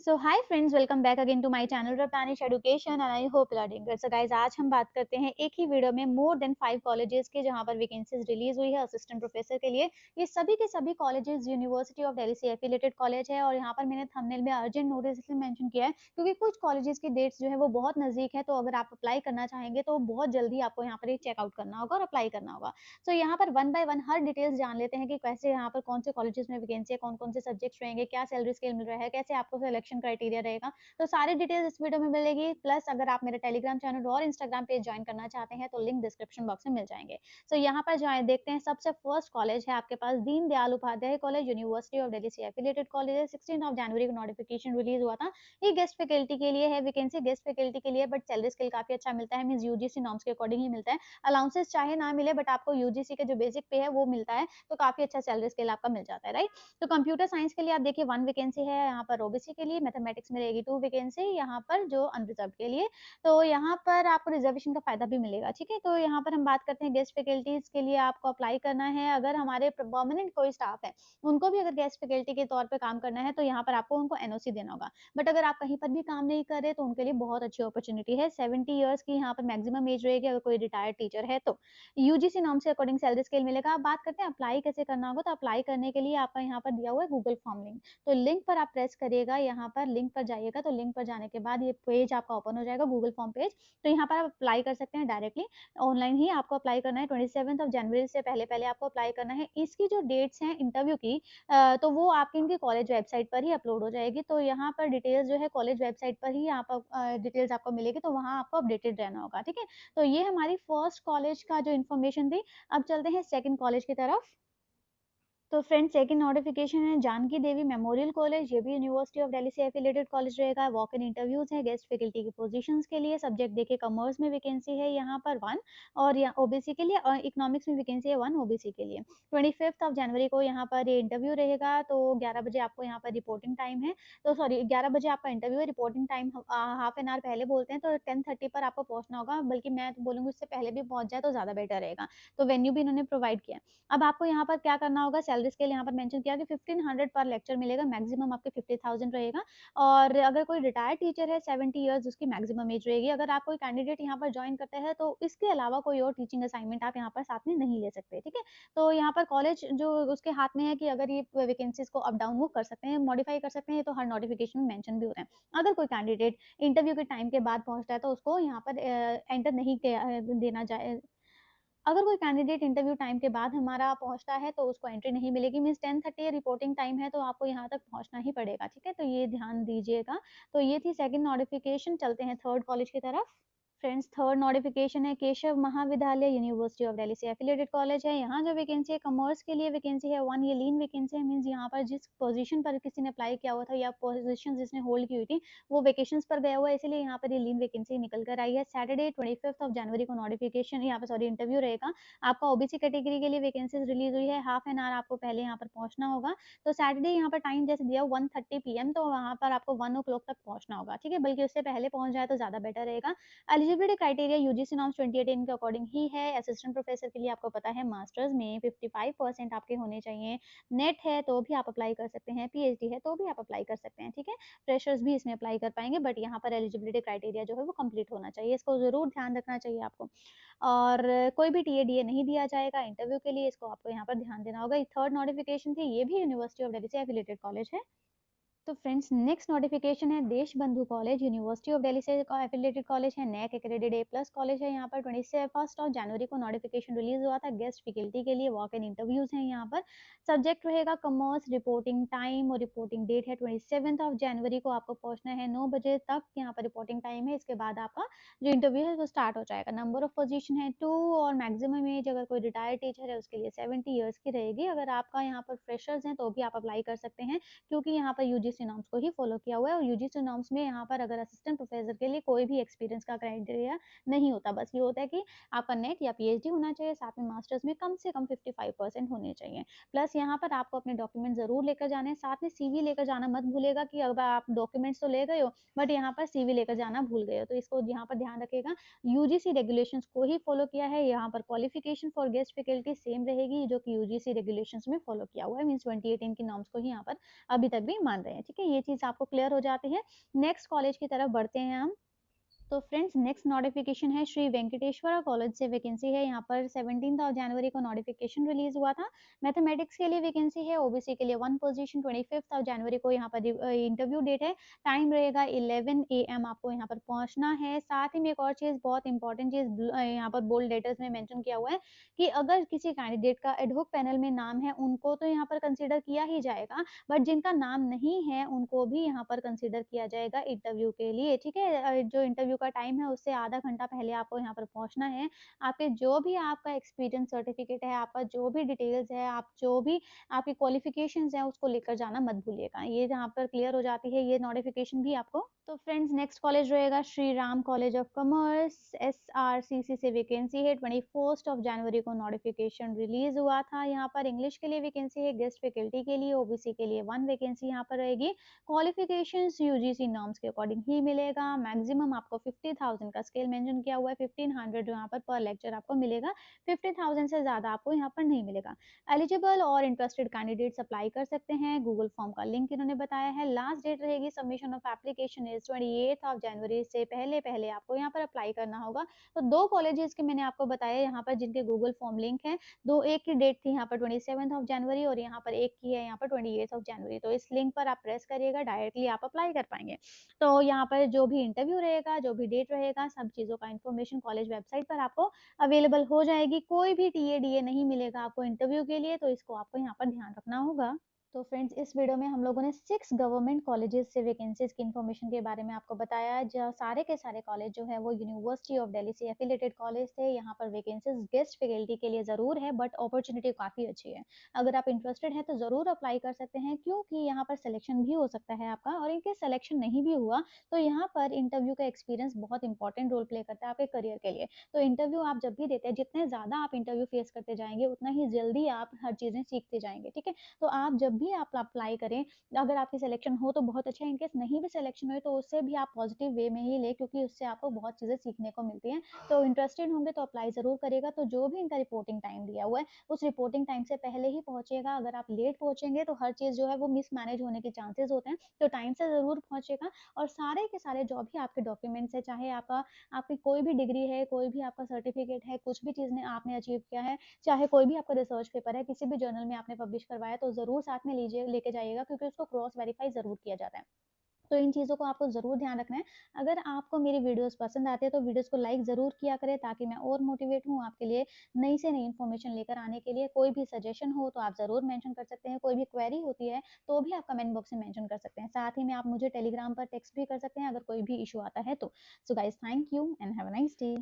So hi friends, welcome back again to my channel रप्तानिश education and I hope you are doing good. So guys, आज हम बात करते हैं एक ही वीडियो में मोर देन 5 कॉलेजेस के जहां पर वैकेंसीज रिलीज हुई है असिस्टेंट प्रोफेसर के लिए। ये सभी के सभी कॉलेजेस यूनिवर्सिटी ऑफ दिल्ली से एफिलिएटेड कॉलेज है और यहाँ पर मैंने थंबनेल में अर्जेंट नोटिस इसलिए मेंशन किया है क्योंकि कुछ कॉलेजेस की डेट्स जो है वो बहुत नजदीक है। तो अगर आप अप्लाई करना चाहेंगे तो बहुत जल्दी आपको यहाँ पर चेकआउट करना होगा और अप्लाई करना होगा। सो यहाँ पर one by one her details जान लेते हैं कि कैसे यहाँ पर कौन से कॉलेजेस में वैकेंसी है, कौन कौन से सब्जेक्ट्स रहेंगे, क्या सैलरी स्केल मिल रहा है, कैसे आपको सिलेक्शन क्राइटेरिया रहेगा। तो सारी डिटेल्स इस वीडियो में मिलेगी। प्लस अगर आप मेरे टेलीग्राम चैनल और इंस्टाग्राम पेज ज्वाइन करना चाहते हैं तो लिंक डिस्क्रिप्शन बॉक्स में मिल जाएंगे। सो यहाँ पर ज्वाइन देखते हैं। सबसे फर्स्ट कॉलेज है आपके पास Deendayal Upadhyay college, university of Delhi से एफिलिएटेड कॉलेज है। 16 जनवरी को नोटिफिकेशन रिलीज हुआ था। ये गेस्ट फैकल्टी के लिए है, वैकेंसी गेस्ट फैकल्टी के लिए, बट सैलरी स्केल काफी अच्छा मिलता है, मींस यूजीसी नॉर्म्स के अकॉर्डिंग ही मिलता है। अलाउंसेस चाहे ना मिले बट आपको यूजीसी के जो बेसिक पे है वो मिलता है, तो काफी अच्छा सैलरी स्केल आपका मिल जाता है, राइट। तो कंप्यूटर साइंस के लिए आप देखिए 1 वैकेंसी है यहाँ पर ओबीसी के लिए, मैथमेटिक्स में रहेगी 2 वैकेंसी यहाँ पर जो अनरिजर्व्ड के लिए। तो यहाँ पर आपको रिजर्वेशन का फायदा भी मिलेगा, ठीक है। तो यहाँ पर हम बात करते हैं गेस्ट फैकल्टीज के लिए आपको अप्लाई करना है। अगर हमारे परमानेंट कोई स्टाफ है उनको भी अगर गेस्ट फैकल्टी के तौर पे काम करना है तो यहाँ पर आपको उनको एनओसी देना होगा। बट अगर आप कहीं पर भी काम नहीं कर रहे तो उनके लिए बहुत अच्छी अपॉर्चुनिटी है। 70 ईयर्स की यहाँ पर मैक्सिमम एज रहेगी अगर कोई रिटायर्ड टीचर है तो। यूजीसी नॉर्म से अकॉर्डिंग सैलरी स्केल मिलेगा। आप बात करते हैं अप्लाई कैसे करना होगा। तो अप्लाई करने के लिए आपका यहाँ पर दिया हुआ है गूगल फॉर्म लिंक। तो लिंक पर आप प्रेस करिएगा, यहाँ पर लिंक पर जाइएगा। तो लिंक पर जाने के बाद ये पेज आपका ओपन हो जाएगा, गूगल फॉर्म पेज। तो यहाँ पर आप अप्लाई कर सकते हैं डायरेक्टली, ऑनलाइन ही आपको अप्लाई करना है। 27 जनवरी से पहले पहले आपको अप्लाई करना है। इसकी जो डेट्स हैं इंटरव्यू की तो वो आपकी इनकी कॉलेज वेबसाइट पर ही अपलोड हो जाएगी। तो यहाँ पर डिटेल्स जो है कॉलेज वेबसाइट पर ही आप डिटेल्स आपको मिलेगी, तो वहाँ आपको अपडेटेड रहना होगा, ठीक है। तो ये हमारी फर्स्ट कॉलेज का जो इन्फॉर्मेशन थी। अब चलते हैं सेकंड कॉलेज की तरफ। तो फ्रेंड्स, सेकंड नोटिफिकेशन है जानकी देवी मेमोरियल कॉलेज। ये भी यूनिवर्सिटी ऑफ दिल्ली से एफिलिएटेड कॉलेज रहेगा। वॉक इन इंटरव्यूज है गेस्ट फैकल्टी की पोजीशंस के लिए। सब्जेक्ट देखिए कॉमर्स में वैकेंसी है यहाँ पर 1 और यहाँ ओबीसी के लिए, और इकोनॉमिक्स में वैकेंसी है 1 ओबीसी के लिए। 25 जनवरी को यहाँ पर ये इंटरव्यू रहेगा। तो 11 बजे आपको यहाँ पर रिपोर्टिंग टाइम है। तो सॉरी, 11 बजे आपका इंटरव्यू है। Reporting time half an hour पहले बोलते हैं, तो 10:30 पर आपको पहुंचना होगा। बल्कि मैं तो बोलूँगी उससे पहले भी पहुंच जाए तो ज़्यादा बेटर रहेगा। तो वेन्यू भी इन्होंने प्रोवाइड किया है। अब आपको यहाँ पर क्या करना होगा, सैलरी स्केल यहाँ पर मेंशन किया कि 1500 पर लेक्चर मिलेगा, मैक्सिमम आपके 50,000 रहेगा। और अगर कोई रिटायर्ड टीचर है 70 इयर्स, उसकी मैक्सिमम एज रहेगी। अगर आप कोई कैंडिडेट यहाँ पर ज्वाइन करते हैं तो इसके अलावा कोई और टीचिंग असाइनमेंट आप यहाँ पर साथ में नहीं ले सकते, ठीक है। तो यहाँ पर कॉलेज जो उसके हाथ में है कि अगर ये वैकेंसीज को अप डाउन वो कर सकते हैं, मॉडिफाई कर सकते हैं, तो हर नोटिफिकेशन में मेंशन भी होता है। अगर कोई कैंडिडेट इंटरव्यू के टाइम के बाद पहुंचता है तो उसको यहाँ पर एंटर नहीं देना जाए। अगर कोई कैंडिडेट इंटरव्यू टाइम के बाद हमारा पहुंचता है तो उसको एंट्री नहीं मिलेगी। मीन्स 10:30 रिपोर्टिंग टाइम है तो आपको यहाँ तक पहुंचना ही पड़ेगा, ठीक है। तो ये ध्यान दीजिएगा। तो ये थी सेकंड नोटिफिकेशन। चलते हैं थर्ड कॉलेज की तरफ। फ्रेंड्स, थर्ड नोटिफिकेशन है केशव महाविद्यालय, यूनिवर्सिटी ऑफ दिल्ली से एफिलिएटेड कॉलेज है। यहाँ जो वैकेंसी है कॉमर्स के लिए वैकेंसी है 1। ये लीन वैकेंसी है, मीन्स यहाँ पर जिस पोजीशन पर किसी ने अप्लाई किया हुआ था या पोजीशन जिसने होल्ड की हुई थी वो वेकेशंस पर गया हुआ है, इसीलिए यहाँ पर ये लीन वैकेंसी निकल कर आई है। सैटरडे 25 जनवरी को नोटिफिकेशन यहाँ पर सॉरी इंटरव्यू रहेगा। आपका ओबीसी कैटेगरी के लिए वैकेंसीज रिलीज हुई है। हाफ एन आवर आपको पहले यहाँ पर पहुंचना होगा। तो सैटरडे यहाँ पर टाइम जैसे दिया 1:30 PM, तो वहाँ पर आपको 1 ओ क्लॉक तक पहुंचना होगा, ठीक है। बल्कि उससे पहले पहुंच जाए तो ज़्यादा बेटर रहेगा। एलिजिबिलिटी क्राइटेरिया यूजीसी नॉर्म्स 2018 के अकॉर्डिंग ही है। असिस्टेंट प्रोफेसर के लिए आपको पता है मास्टर्स में 55% आपके होने चाहिए। नेट है तो भी आप अप्लाई कर सकते हैं, पीएचडी है तो भी आप अप्लाई कर सकते हैं, ठीक है। फ्रेशर्स भी इसमें अप्लाई कर पाएंगे, बट यहाँ पर एलिजिबिलिटी क्राइटेरिया जो है वो कंप्लीट होना चाहिए, इसको जरूर ध्यान रखना चाहिए आपको। और कोई भी टीएडीए नहीं दिया जाएगा इंटरव्यू के लिए, इसको आपको यहाँ पर ध्यान देना होगा। थर्ड नोटिफिकेशन थी, ये भी यूनिवर्सिटी ऑफ दिल्ली से एफिलिएटेड कॉलेज है। तो फ्रेंड्स, नेक्स्ट नोटिफिकेशन है देश बंधु कॉलेज, यूनिवर्सिटी ऑफ दिल्ली से एफिलिएटेड कॉलेज है। नैक एक्रेडिटेड ए+ कॉलेज है। यहाँ पर 21 जनवरी को नोटिफिकेशन रिलीज हुआ था गेस्ट फैकल्टी के लिए। वॉक इन इंटरव्यूज हैं यहाँ पर। सब्जेक्ट रहेगा कॉमर्स। रिपोर्टिंग टाइम और रिपोर्टिंग डेट है 27 जनवरी को आपको पहुंचना है 9 बजे तक। यहाँ पर रिपोर्टिंग टाइम है, इसके बाद आपका जो इंटरव्यू है वो स्टार्ट हो जाएगा। नंबर ऑफ पोजीशन है 2 और मैक्सिमम एज अगर कोई रिटायर्ड टीचर है उसके लिए 70 ईयर्स की रहेगी। अगर आपका यहाँ पर फ्रेशर्स हैं तो भी आप अप्लाई कर सकते हैं, क्योंकि यहाँ पर यूजीसी नॉर्म्स को ही फॉलो किया हुआ है। और यूजीसी नॉर्म्स में यहाँ पर अगर असिस्टेंट प्रोफेसर के लिए कोई भी एक्सपीरियंस का क्राइटेरिया नहीं होता, बस ये होता है कि आपका नेट या पीएचडी होना चाहिए, साथ में मास्टर्स में कम से कम 55% होने चाहिए। प्लस यहाँ पर आपको अपने डॉक्यूमेंट जरूर लेकर जाने हैं, साथ में सीवी लेकर जाना मत भूलेगा कि अगर आप डॉक्यूमेंट्स तो ले गए हो बट यहाँ पर सीवी लेकर जाना भूल गए हो, तो इसको यहाँ पर ध्यान रखेगा। यूजीसी रेगुलेशंस को ही फॉलो किया है। यहाँ पर qualification for guest faculty same रहेगी जो कि यूजीसी रेगुलेशंस में फॉलो किया हुआ है, मींस 2018 की नॉर्म्स को ही यहाँ पर अभी तक भी मान रहे हैं, ठीक ठीक है, ये चीज़ आपको क्लियर हो जाती है। नेक्स्ट कॉलेज की तरफ बढ़ते हैं हम। तो फ्रेंड्स नेक्स्ट नोटिफिकेशन है श्री वेंकटेश्वरा कॉलेज से वैकेंसी है। यहाँ पर 17 ऑफ जनवरी को नोटिफिकेशन रिलीज हुआ था। मैथमेटिक्स के लिए वैकेंसी है, ओबीसी के लिए 1 पोजीशन। 25 ऑफ जनवरी को यहाँ पर इंटरव्यू डेट है। टाइम रहेगा 11 AM, आपको यहाँ पर पहुंचना है। साथ ही में एक और चीज़, बहुत इंपॉर्टेंट चीज़ यहाँ पर बोल्ड लेटर्स में मेंशन किया हुआ है कि अगर किसी कैंडिडेट का एडहॉक पैनल में नाम है, उनको तो यहाँ पर कंसिडर किया ही जाएगा, बट जिनका नाम नहीं है उनको भी यहाँ पर कंसिडर किया जाएगा इंटरव्यू के लिए, ठीक है। जो इंटरव्यू का टाइम है उससे आधा घंटा पहले आपको यहाँ पर पहुंचना है। आपके जो भी आपका एक्सपीरियंस सर्टिफिकेट है, आपका जो भी डिटेल्स है, आप जो भी आपकी क्वालिफिकेशंस है, उसको लेकर जाना मत भूलिएगा। ये जहाँ पर क्लियर हो जाती है ये नोटिफिकेशन भी आपको। तो फ्रेंड्स नेक्स्ट कॉलेज रहेगा Shri Ram college of commerce, SRCC से वैकेंसी है। 21 ऑफ जनवरी को नोटिफिकेशन रिलीज हुआ था। यहाँ पर इंग्लिश के लिए वैकेंसी है, गेस्ट फैकल्टी के लिए, ओबीसी के लिए 1 वैकेंसी यहाँ पर रहेगी। क्वालिफिकेशंस यूजीसी नॉर्म्स के अकॉर्डिंग ही मिलेगा। मैक्सिमम आपको 50,000 का स्केल मेंशन किया हुआ है, 1500 जो यहाँ पर लेक्चर आपको मिलेगा। 50,000 से ज़्यादा आपको यहाँ पर नहीं मिलेगा। एलिजिबल और इंटरेस्टेड कैंडिडेट्स अप्लाई कर सकते हैं। गूगल फॉर्म का लिंक इन्होंने बताया है। लास्ट डेट रहेगी submission of application is 28 of January से पहले पहले आपको यहाँ पर अप्लाई करना होगा। तो 2 कॉलेजेस के मैंने आपको बताया यहाँ पर जिनके गूगल फॉर्म लिंक है। दो, एक की डेट थी यहाँ पर 27 ऑफ जनवरी और यहाँ पर एक की है यहाँ पर 28 ऑफ जनवरी। तो इस लिंक पर आप प्रेस करिएगा, डायरेक्टली आप अप्लाई कर पाएंगे। तो यहाँ पर जो भी इंटरव्यू रहेगा, जो भी डेट रहेगा, सब चीज़ों का इन्फॉर्मेशन कॉलेज वेबसाइट पर आपको अवेलेबल हो जाएगी। कोई भी टीए नहीं मिलेगा आपको इंटरव्यू के लिए, तो इसको आपको यहाँ पर ध्यान रखना होगा। तो फ्रेंड्स इस वीडियो में हम लोगों ने 6 गवर्नमेंट कॉलेजेस से वैकेंसीज की इन्फॉर्मेशन के बारे में आपको बताया। जो सारे के सारे कॉलेज जो है वो यूनिवर्सिटी ऑफ दिल्ली से एफिलेटेड कॉलेज थे। यहाँ पर वैकेंसीज गेस्ट फैकल्टी के लिए ज़रूर है, बट अपॉर्चुनिटी काफ़ी अच्छी है। अगर आप इंटरेस्टेड हैं तो ज़रूर अप्लाई कर सकते हैं, क्योंकि यहाँ पर सिलेक्शन भी हो सकता है आपका। और इनके सिलेक्शन नहीं भी हुआ तो यहाँ पर इंटरव्यू का एक्सपीरियंस बहुत इंपॉर्टेंट रोल प्ले करता है आपके करियर के लिए। तो इंटरव्यू आप जब भी देते हैं, जितने ज़्यादा आप इंटरव्यू फेस करते जाएंगे उतना ही जल्दी आप हर चीज़ें सीखते जाएंगे, ठीक है। तो आप जब भी आप अप्लाई करें, अगर आपकी सिलेक्शन हो तो बहुत अच्छा है, इनकेस नहीं भी सिलेक्शन हो तो उससे भी आप पॉजिटिव वे में ही ले, क्योंकि उससे आपको बहुत चीज़ें सीखने को मिलती हैं। तो इंटरेस्टेड होंगे तो अप्लाई ज़रूर करेगा। तो जो भी इनका रिपोर्टिंग टाइम दिया हुआ है उस रिपोर्टिंग टाइम से पहले ही पहुंचेगा। अगर आप लेट पहुंचेंगे तो हर चीज़ जो है वो मिसमैनेज होने के चांसेस होते हैं। तो टाइम से ज़रूर पहुंचेगा। और सारे के सारे जो भी आपके डॉक्यूमेंट्स है, चाहे आपकी कोई भी डिग्री है, कोई भी आपका सर्टिफिकेट है, कुछ भी चीज़ ने आपने अचीव किया है, चाहे कोई भी आपका रिसर्च पेपर है, किसी भी जर्नल में आपने पब्लिश करवाया, तो ज़रूर साथ में लीजिए लेके जाइएगा, क्योंकि उसको क्रॉस वेरीफाई ज़रूर किया जाता है। तो इन चीज़ों को आपको ज़रूर ध्यान रखना है। अगर आपको मेरी वीडियोस पसंद आती है तो वीडियोस को लाइक ज़रूर किया करें, ताकि मैं और मोटिवेट हूँ आपके लिए नई से नई इन्फॉर्मेशन लेकर आने के लिए। कोई भी सजेशन हो तो आप ज़रूर मेंशन कर सकते हैं, कोई भी क्वेरी होती है तो भी आप कमेंट बॉक्स में मेंशन कर सकते हैं। साथ ही में आप मुझे टेलीग्राम पर टेक्स्ट भी कर सकते हैं अगर कोई भी इशू आता है तो। So guys, thank you and have a nice day.